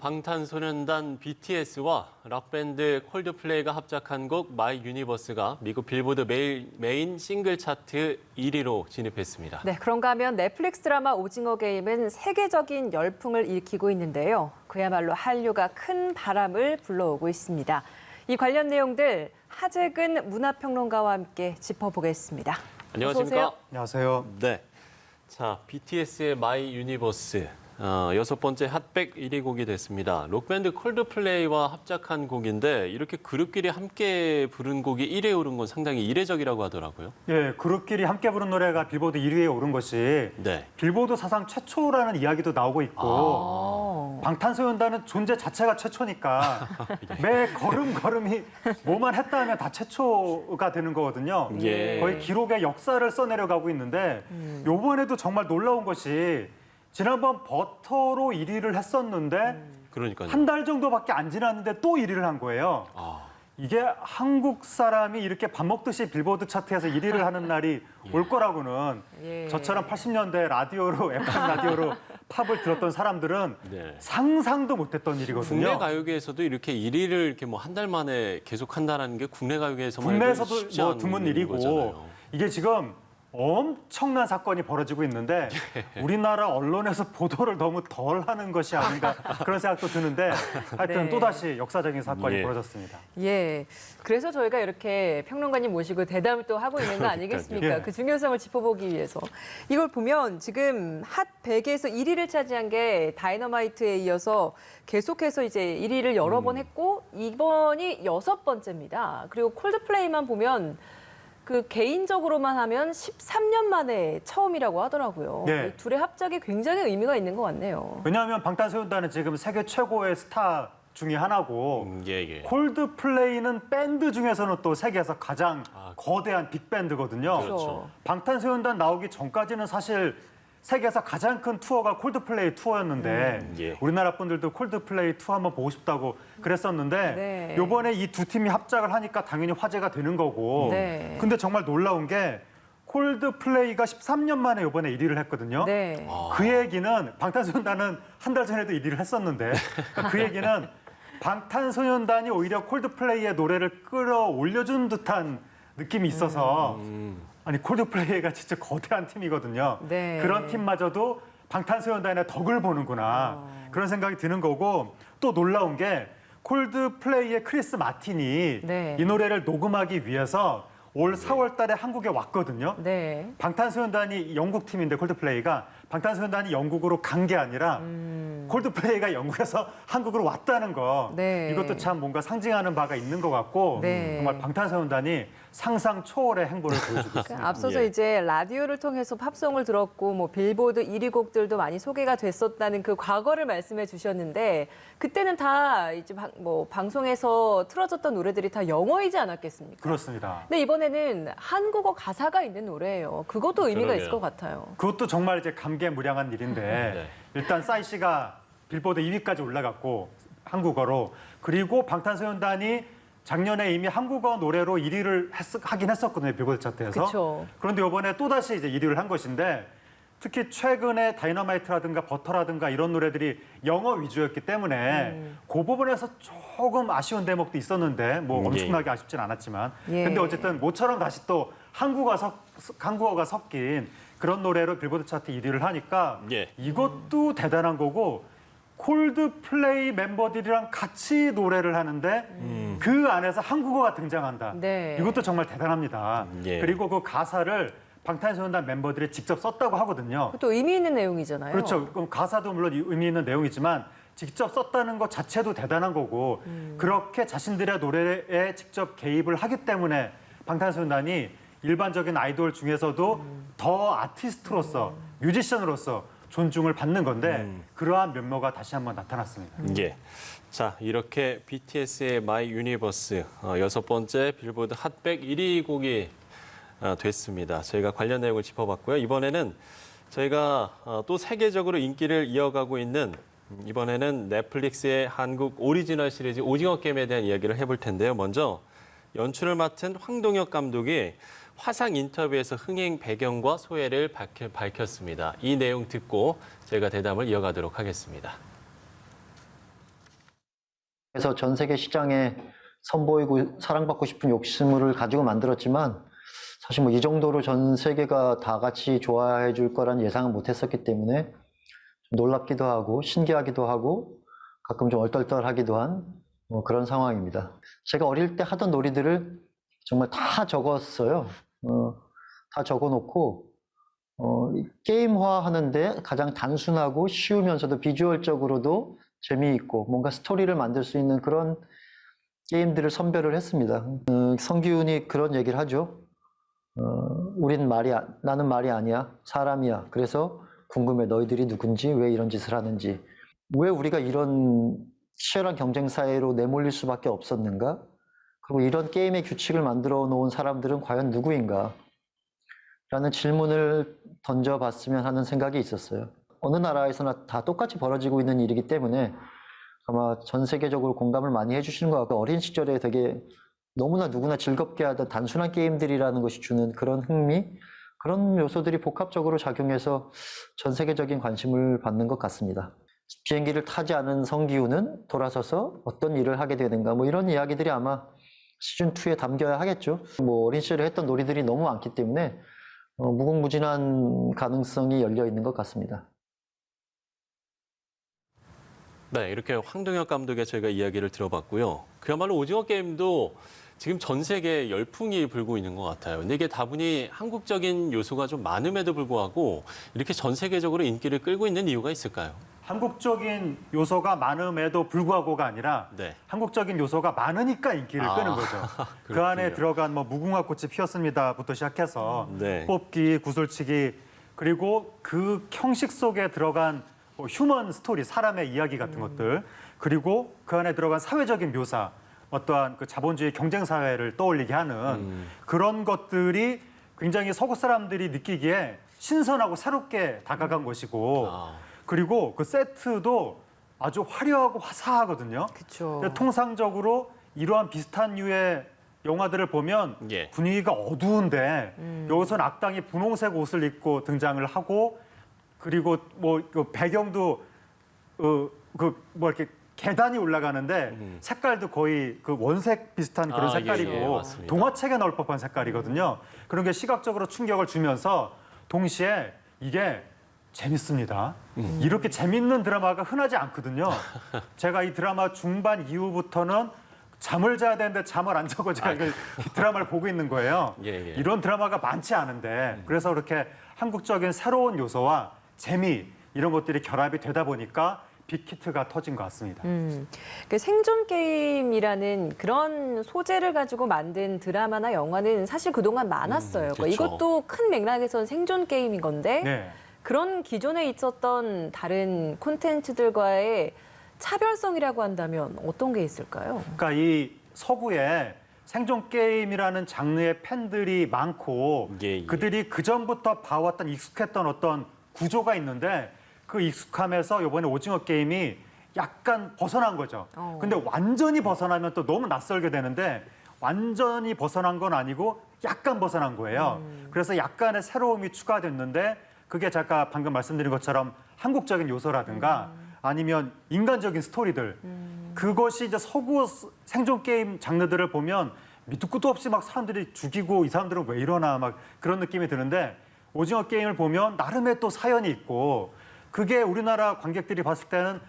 방탄소년단 BTS와 락밴드 콜드플레이가 합작한 곡 마이 유니버스가 미국 빌보드 메인 싱글 차트 1위로 진입했습니다. 네, 그런가 하면 넷플릭스 드라마 오징어 게임은 세계적인 열풍을 일으키고 있는데요. 그야말로 한류가 큰 바람을 불러오고 있습니다. 이 관련 내용들 하재근 문화평론가와 함께 짚어보겠습니다. 안녕하십니까? 안녕하세요. 네. 자, BTS의 마이 유니버스. 6번째 핫백 1위 곡이 됐습니다. 록밴드 콜드플레이와 합작한 곡인데 이렇게 그룹끼리 함께 부른 곡이 1위에 오른 건 상당히 이례적이라고 하더라고요. 예, 그룹끼리 함께 부른 노래가 빌보드 1위에 오른 것이 네. 빌보드 사상 최초라는 이야기도 나오고 있고 방탄소년단은 존재 자체가 최초니까 매 걸음걸음이 뭐만 했다 하면 다 최초가 되는 거거든요. 예. 거의 기록의 역사를 써내려가고 있는데 이번에도 정말 놀라운 것이 지난번 버터로 1위를 했었는데 그러니까요. 한 달 정도밖에 안 지났는데 또 1위를 한 거예요. 이게 한국 사람이 이렇게 밥 먹듯이 빌보드 차트에서 1위를 하는 날이 올 거라고는 저처럼 80년대 라디오로 FM 라디오로 팝을 들었던 사람들은 네. 상상도 못했던 일이거든요. 국내 가요계에서도 이렇게 1위를 이렇게 뭐 한 달 만에 계속 한다는 게 국내 가요계에서만 국내에서도 쉽지 뭐 않은 드문 일이고 거잖아요. 이게 지금 엄청난 사건이 벌어지고 있는데 우리나라 언론에서 보도를 너무 덜 하는 것이 아닌가 그런 생각도 드는데 하여튼 네. 또다시 역사적인 사건이 예. 벌어졌습니다. 예, 그래서 저희가 이렇게 평론가님 모시고 대담을 또 하고 있는 거 아니겠습니까? 예. 그 중요성을 짚어보기 위해서. 이걸 보면 지금 핫 100에서 1위를 차지한 게 다이너마이트에 이어서 계속해서 이제 1위를 여러 번 했고 이번이 6번째입니다. 그리고 콜드플레이만 보면 그 개인적으로만 하면 13년 만에 처음이라고 하더라고요. 네. 이 둘의 합작이 굉장히 의미가 있는 것 같네요. 왜냐하면 방탄소년단은 지금 세계 최고의 스타 중에 하나고 예. 콜드플레이는 밴드 중에서는 또 세계에서 가장 거대한 빅밴드거든요. 그렇죠. 방탄소년단 나오기 전까지는 사실 세계에서 가장 큰 투어가 콜드플레이 투어였는데 예. 우리나라 분들도 콜드플레이 투어 한번 보고 싶다고 그랬었는데 네. 이번에 이 두 팀이 합작을 하니까 당연히 화제가 되는 거고 네. 근데 정말 놀라운 게 콜드플레이가 13년 만에 이번에 1위를 했거든요. 네. 그 얘기는 방탄소년단은 한 달 전에도 1위를 했었는데 그 얘기는 방탄소년단이 오히려 콜드플레이의 노래를 끌어올려준 듯한 느낌이 있어서 아니 콜드플레이가 진짜 거대한 팀이거든요. 네. 그런 팀마저도 방탄소년단의 덕을 보는구나 그런 생각이 드는 거고 또 놀라운 게 콜드플레이의 크리스 마틴이 네. 이 노래를 녹음하기 위해서 올 4월 달에 한국에 왔거든요. 네. 방탄소년단이 영국 팀인데 콜드플레이가 방탄소년단이 영국으로 간 게 아니라 콜드플레이가 영국에서 한국으로 왔다는 거 네. 이것도 참 뭔가 상징하는 바가 있는 것 같고 네. 정말 방탄소년단이 상상 초월의 행보를 보여주고 있습니다. 앞서서 예. 이제 라디오를 통해서 팝송을 들었고 뭐 빌보드 1위 곡들도 많이 소개가 됐었다는 그 과거를 말씀해 주셨는데 그때는 다 이제 방송에서 틀어졌던 노래들이 다 영어이지 않았겠습니까? 그렇습니다. 근데 이번에는 한국어 가사가 있는 노래예요. 그것도 의미가 그러게요. 있을 것 같아요. 그것도 정말 이제 감개무량한 일인데 네. 일단 싸이 씨가 빌보드 2위까지 올라갔고 한국어로 그리고 방탄소년단이 작년에 이미 한국어 노래로 1위를 하긴 했었거든요. 빌보드 차트에서. 그쵸. 그런데 이번에 또다시 이제 1위를 한 것인데 특히 최근에 다이너마이트라든가 버터라든가 이런 노래들이 영어 위주였기 때문에 그 부분에서 조금 아쉬운 대목도 있었는데 뭐 엄청나게 아쉽진 않았지만 예. 근데 어쨌든 모처럼 다시 또 한국어가 섞인 그런 노래로 빌보드 차트 1위를 하니까 예. 이것도 대단한 거고 콜드플레이 멤버들이랑 같이 노래를 하는데 그 안에서 한국어가 등장한다. 네. 이것도 정말 대단합니다. 예. 그리고 그 가사를 방탄소년단 멤버들이 직접 썼다고 하거든요. 그것도 의미 있는 내용이잖아요. 그렇죠. 그럼 가사도 물론 의미 있는 내용이지만 직접 썼다는 것 자체도 대단한 거고 그렇게 자신들의 노래에 직접 개입을 하기 때문에 방탄소년단이 일반적인 아이돌 중에서도 더 아티스트로서 뮤지션으로서 존중을 받는 건데 그러한 면모가 다시 한번 나타났습니다. 예. 자, 이렇게 BTS의 마이 유니버스 6번째 빌보드 핫백 1위 곡이 됐습니다. 저희가 관련 내용을 짚어봤고요. 이번에는 저희가 또 세계적으로 인기를 이어가고 있는 이번에는 넷플릭스의 한국 오리지널 시리즈 오징어 게임에 대한 이야기를 해볼 텐데요. 먼저 연출을 맡은 황동혁 감독이 화상 인터뷰에서 흥행 배경과 소회를 밝혔습니다. 이 내용 듣고 저희가 대담을 이어가도록 하겠습니다. 그래서 전 세계 시장에 선보이고 사랑받고 싶은 욕심을 가지고 만들었지만 사실 뭐 이 정도로 전 세계가 다 같이 좋아해 줄 거란 예상은 못 했었기 때문에 좀 놀랍기도 하고 신기하기도 하고 가끔 좀 얼떨떨하기도 한 그런 상황입니다. 제가 어릴 때 하던 놀이들을 정말 다 적었어요. 다 적어놓고 게임화 하는데 가장 단순하고 쉬우면서도 비주얼적으로도 재미있고 뭔가 스토리를 만들 수 있는 그런 게임들을 선별을 했습니다. 성기훈이 그런 얘기를 하죠. 나는 말이 아니야. 사람이야. 그래서 궁금해. 너희들이 누군지, 왜 이런 짓을 하는지. 왜 우리가 이런 치열한 경쟁 사회로 내몰릴 수밖에 없었는가? 그리고 이런 게임의 규칙을 만들어 놓은 사람들은 과연 누구인가? 라는 질문을 던져봤으면 하는 생각이 있었어요. 어느 나라에서나 다 똑같이 벌어지고 있는 일이기 때문에 아마 전 세계적으로 공감을 많이 해주시는 것 같고 어린 시절에 되게 너무나 누구나 즐겁게 하던 단순한 게임들이라는 것이 주는 그런 흥미, 그런 요소들이 복합적으로 작용해서 전 세계적인 관심을 받는 것 같습니다. 비행기를 타지 않은 성기훈은 돌아서서 어떤 일을 하게 되는가, 뭐 이런 이야기들이 아마 시즌2에 담겨야 하겠죠. 뭐 어린 시절에 했던 놀이들이 너무 많기 때문에 무궁무진한 가능성이 열려 있는 것 같습니다. 네, 이렇게 황동혁 감독의 저희가 이야기를 들어봤고요. 그야말로 오징어 게임도 지금 전 세계에 열풍이 불고 있는 것 같아요. 근데 이게 다분히 한국적인 요소가 좀 많음에도 불구하고 이렇게 전 세계적으로 인기를 끌고 있는 이유가 있을까요? 한국적인 요소가 많음에도 불구하고가 아니라 네. 한국적인 요소가 많으니까 인기를 끄는 거죠. 그 안에 들어간 뭐 무궁화 꽃이 피었습니다부터 시작해서 네. 뽑기, 구슬치기 그리고 그 형식 속에 들어간 뭐 휴먼 스토리, 사람의 이야기 같은 것들 그리고 그 안에 들어간 사회적인 묘사, 어떠한 그 자본주의 경쟁 사회를 떠올리게 하는 그런 것들이 굉장히 서구 사람들이 느끼기에 신선하고 새롭게 다가간 것이고 그리고 그 세트도 아주 화려하고 화사하거든요. 그렇죠. 통상적으로 이러한 비슷한 류의 영화들을 보면 예. 분위기가 어두운데 여기서는 악당이 분홍색 옷을 입고 등장을 하고 그리고 뭐 그 배경도 뭐 이렇게 계단이 올라가는데 색깔도 거의 그 원색 비슷한 그런 색깔이고 예, 맞습니다. 동화책에 넣을 법한 색깔이거든요. 그런 게 시각적으로 충격을 주면서 동시에 이게 재밌습니다. 이렇게 재밌는 드라마가 흔하지 않거든요. 제가 이 드라마 중반 이후부터는 잠을 자야 되는데 잠을 안 자고 제가 이 드라마를 보고 있는 거예요. 예. 이런 드라마가 많지 않은데 그래서 그렇게 한국적인 새로운 요소와 재미 이런 것들이 결합이 되다 보니까 빅히트가 터진 것 같습니다. 그 생존 게임이라는 그런 소재를 가지고 만든 드라마나 영화는 사실 그동안 많았어요. 그렇죠. 이것도 큰 맥락에서는 생존 게임인 건데 네. 그런 기존에 있었던 다른 콘텐츠들과의 차별성이라고 한다면 어떤 게 있을까요? 그러니까 이 서구에 생존 게임이라는 장르의 팬들이 많고 예. 그들이 그 전부터 봐왔던 익숙했던 어떤 구조가 있는데 그 익숙함에서 이번에 오징어 게임이 약간 벗어난 거죠. 근데 완전히 벗어나면 또 너무 낯설게 되는데 완전히 벗어난 건 아니고 약간 벗어난 거예요. 그래서 약간의 새로움이 추가됐는데 그게 제가 방금 말씀드린 것처럼 한국적인 요소라든가 아니면 인간적인 스토리들 그것이 이제 서구 생존 게임 장르들을 보면 밑도 끝도 없이 막 사람들이 죽이고 이 사람들은 왜 이러나 막 그런 느낌이 드는데 오징어 게임을 보면 나름의 또 사연이 있고 그게 우리나라 관객들이 봤을 때는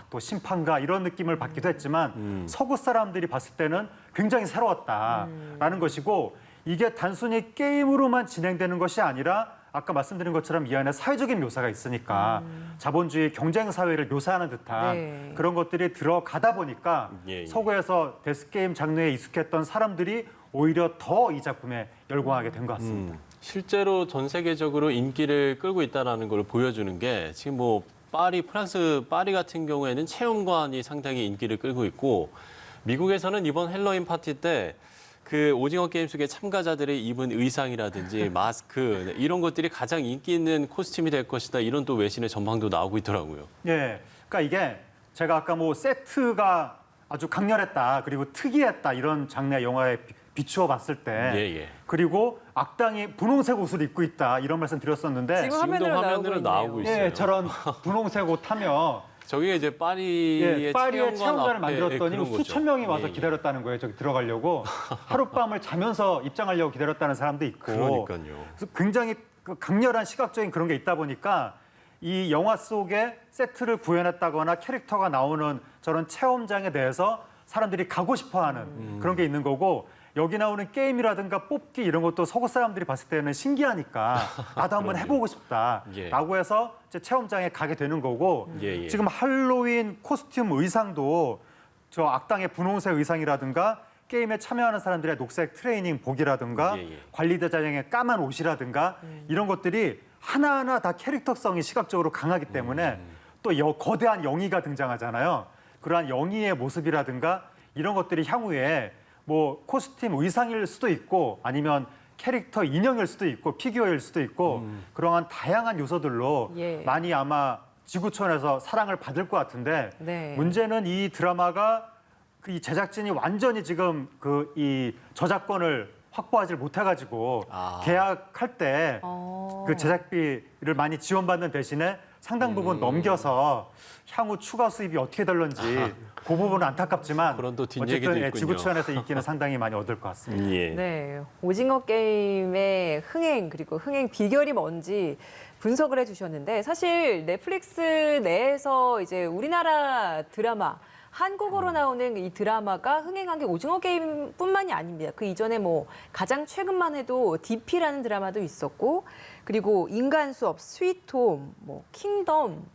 또 심판가 이런 느낌을 받기도 했지만 서구 사람들이 봤을 때는 굉장히 새로웠다라는 것이고 이게 단순히 게임으로만 진행되는 것이 아니라 아까 말씀드린 것처럼 이 안에 사회적인 묘사가 있으니까 자본주의 경쟁 사회를 묘사하는 듯한 네. 그런 것들이 들어가다 보니까 예. 서구에서 데스게임 장르에 익숙했던 사람들이 오히려 더 이 작품에 열광하게 된 것 같습니다. 실제로 전 세계적으로 인기를 끌고 있다는 걸 보여주는 게 지금 뭐 프랑스 파리 같은 경우에는 체험관이 상당히 인기를 끌고 있고 미국에서는 이번 헬로윈 파티 때 그 오징어 게임 속의 참가자들이 입은 의상이라든지 마스크 이런 것들이 가장 인기 있는 코스튬이 될 것이다 이런 또 외신의 전망도 나오고 있더라고요. 예, 그러니까 이게 제가 아까 뭐 세트가 아주 강렬했다 그리고 특이했다 이런 장르의 영화에 비추어 봤을 때 예. 그리고 악당이 분홍색 옷을 입고 있다 이런 말씀 드렸었는데 지금 지금도 화면으로 화면으로 나오고 있네요. 있어요. 예, 저런 분홍색 옷 하며 저게 이제 파리의 예, 파리의 체험관을 앞에 만들었더니 그런 거죠. 수천 명이 와서 예, 예. 기다렸다는 거예요. 저기 들어가려고 하룻밤을 자면서 입장하려고 기다렸다는 사람도 있고. 그러니까요. 그래서 굉장히 그 강렬한 시각적인 그런 게 있다 보니까 이 영화 속에 세트를 구현했다거나 캐릭터가 나오는 저런 체험장에 대해서 사람들이 가고 싶어하는 그런 게 있는 거고 여기 나오는 게임이라든가 뽑기 이런 것도 서구 사람들이 봤을 때는 신기하니까 나도 한번 해보고 싶다라고 해서 이제 체험장에 가게 되는 거고 예, 예. 지금 할로윈 코스튬 의상도 저 악당의 분홍색 의상이라든가 게임에 참여하는 사람들의 녹색 트레이닝 복이라든가 예, 예. 관리대장의 까만 옷이라든가 이런 것들이 하나하나 다 캐릭터성이 시각적으로 강하기 때문에 또 거대한 영희가 등장하잖아요. 그러한 영희의 모습이라든가 이런 것들이 향후에 뭐 코스튬 의상일 수도 있고 아니면 캐릭터 인형일 수도 있고 피규어일 수도 있고 그러한 다양한 요소들로 예. 많이 아마 지구촌에서 사랑을 받을 것 같은데 네. 문제는 이 드라마가 그 이 제작진이 완전히 지금 그 이 저작권을 확보하지 못해가지고 계약할 때 그 제작비를 많이 지원받는 대신에 상당 부분 넘겨서 향후 추가 수입이 어떻게 될런지 그 부분은 안타깝지만 그런 또 뒷얘기도 어쨌든 있군요. 지구촌에서 인기는 상당히 많이 얻을 것 같습니다. 예. 네, 오징어 게임의 흥행 그리고 흥행 비결이 뭔지 분석을 해주셨는데 사실 넷플릭스 내에서 이제 우리나라 드라마 한국어로 나오는 이 드라마가 흥행한 게 오징어 게임뿐만이 아닙니다. 그 이전에 뭐 가장 최근만 해도 DP라는 드라마도 있었고 그리고 인간 수업, 스위트홈, 뭐 킹덤,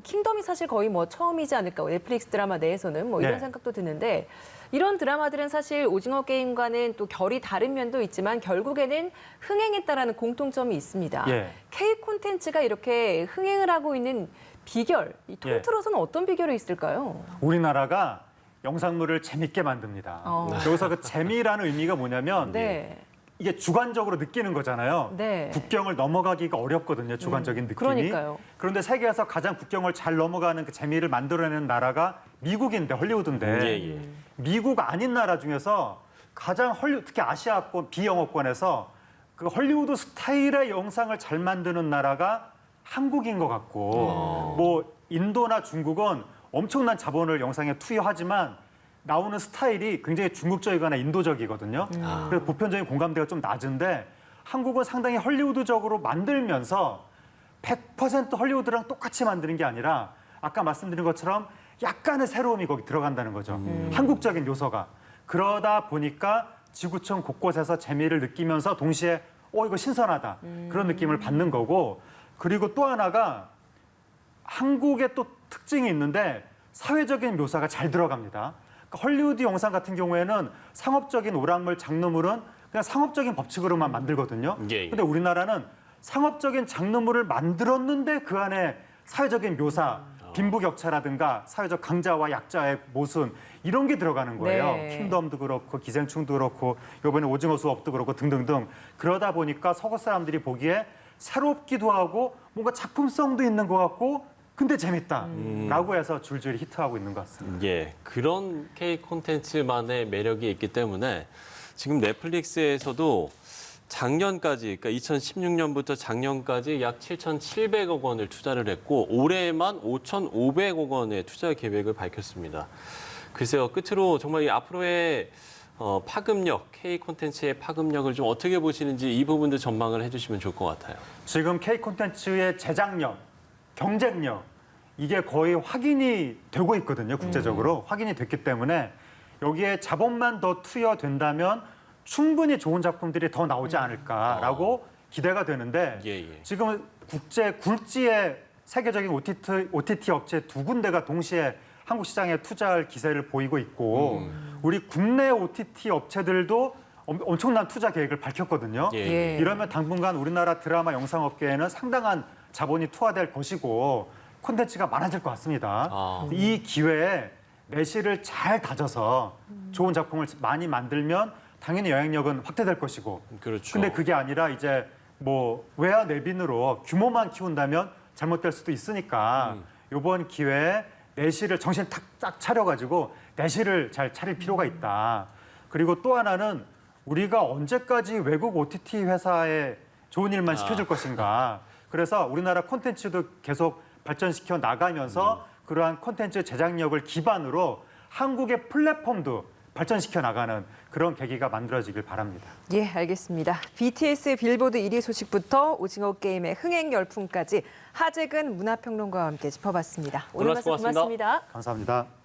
킹덤이 사실 거의 뭐 처음이지 않을까 넷플릭스 드라마 내에서는 뭐 이런 네. 생각도 드는데 이런 드라마들은 사실 오징어 게임과는 또 결이 다른 면도 있지만 결국에는 흥행했다라는 공통점이 있습니다. 예. K 콘텐츠가 이렇게 흥행을 하고 있는 비결, 이 예. 통틀어서는 어떤 비결이 있을까요? 우리나라가 영상물을 재밌게 만듭니다. 여기서 그 재미라는 의미가 뭐냐면 네. 이게 주관적으로 느끼는 거잖아요. 네. 국경을 넘어가기가 어렵거든요. 주관적인 느낌이. 그러니까요. 그런데 세계에서 가장 국경을 잘 넘어가는 그 재미를 만들어내는 나라가 미국인데 헐리우드인데 예, 예. 미국 아닌 나라 중에서 가장 특히 아시아권 비영어권에서 그 헐리우드 스타일의 영상을 잘 만드는 나라가 한국인 것 같고 뭐 인도나 중국은 엄청난 자본을 영상에 투여하지만 나오는 스타일이 굉장히 중국적이거나 인도적이거든요. 그래서 보편적인 공감대가 좀 낮은데 한국은 상당히 헐리우드적으로 만들면서 100% 헐리우드랑 똑같이 만드는 게 아니라 아까 말씀드린 것처럼 약간의 새로움이 거기 들어간다는 거죠. 한국적인 요소가. 그러다 보니까 지구촌 곳곳에서 재미를 느끼면서 동시에 이거 신선하다. 그런 느낌을 받는 거고 그리고 또 하나가 한국의 또 특징이 있는데 사회적인 묘사가 잘 들어갑니다. 그러니까 헐리우드 영상 같은 경우에는 상업적인 오락물, 장르물은 그냥 상업적인 법칙으로만 만들거든요. 예, 예. 근데 우리나라는 상업적인 장르물을 만들었는데 그 안에 사회적인 묘사, 빈부격차라든가 사회적 강자와 약자의 모순 이런 게 들어가는 거예요. 네. 킹덤도 그렇고 기생충도 그렇고 이번에 오징어 수업도 그렇고 등등등. 그러다 보니까 서구 사람들이 보기에 새롭기도 하고 뭔가 작품성도 있는 것 같고 근데 재밌다라고 해서 줄줄이 히트하고 있는 것 같습니다. 예, 그런 K 콘텐츠만의 매력이 있기 때문에 지금 넷플릭스에서도 작년까지, 그러니까 2016년부터 작년까지 약 7,700억 원을 투자를 했고 올해만 5,500억 원의 투자 계획을 밝혔습니다. 글쎄요, 끝으로 정말 이 앞으로의 파급력, K 콘텐츠의 파급력을 좀 어떻게 보시는지 이 부분도 전망을 해주시면 좋을 것 같아요. 지금 K 콘텐츠의 제작력, 경쟁력 이게 거의 확인이 되고 있거든요. 국제적으로 확인이 됐기 때문에 여기에 자본만 더 투여된다면 충분히 좋은 작품들이 더 나오지 않을까라고 기대가 되는데 예, 예. 지금 국제 굴지의 세계적인 OTT 업체 두 군데가 동시에 한국 시장에 투자할 기세를 보이고 있고 우리 국내 OTT 업체들도 엄청난 투자 계획을 밝혔거든요. 예. 예. 이러면 당분간 우리나라 드라마 영상업계에는 상당한 자본이 투하될 것이고 콘텐츠가 많아질 것 같습니다. 이 기회에 내실을 잘 다져서 좋은 작품을 많이 만들면 당연히 영향력은 확대될 것이고 그렇죠. 근데 그게 아니라 이제 뭐 외화 내빈으로 규모만 키운다면 잘못될 수도 있으니까 이번 기회에 내실을 정신 딱 차려가지고 내실을 잘 차릴 필요가 있다. 그리고 또 하나는 우리가 언제까지 외국 OTT 회사에 좋은 일만 시켜줄 것인가. 그래서 우리나라 콘텐츠도 계속 발전시켜 나가면서 그러한 콘텐츠 제작력을 기반으로 한국의 플랫폼도 발전시켜 나가는 그런 계기가 만들어지길 바랍니다. 예, 알겠습니다. BTS 빌보드 1위 소식부터 오징어 게임의 흥행 열풍까지 하재근 문화평론가와 함께 짚어봤습니다. 오늘 말씀 고맙습니다. 고맙습니다. 감사합니다.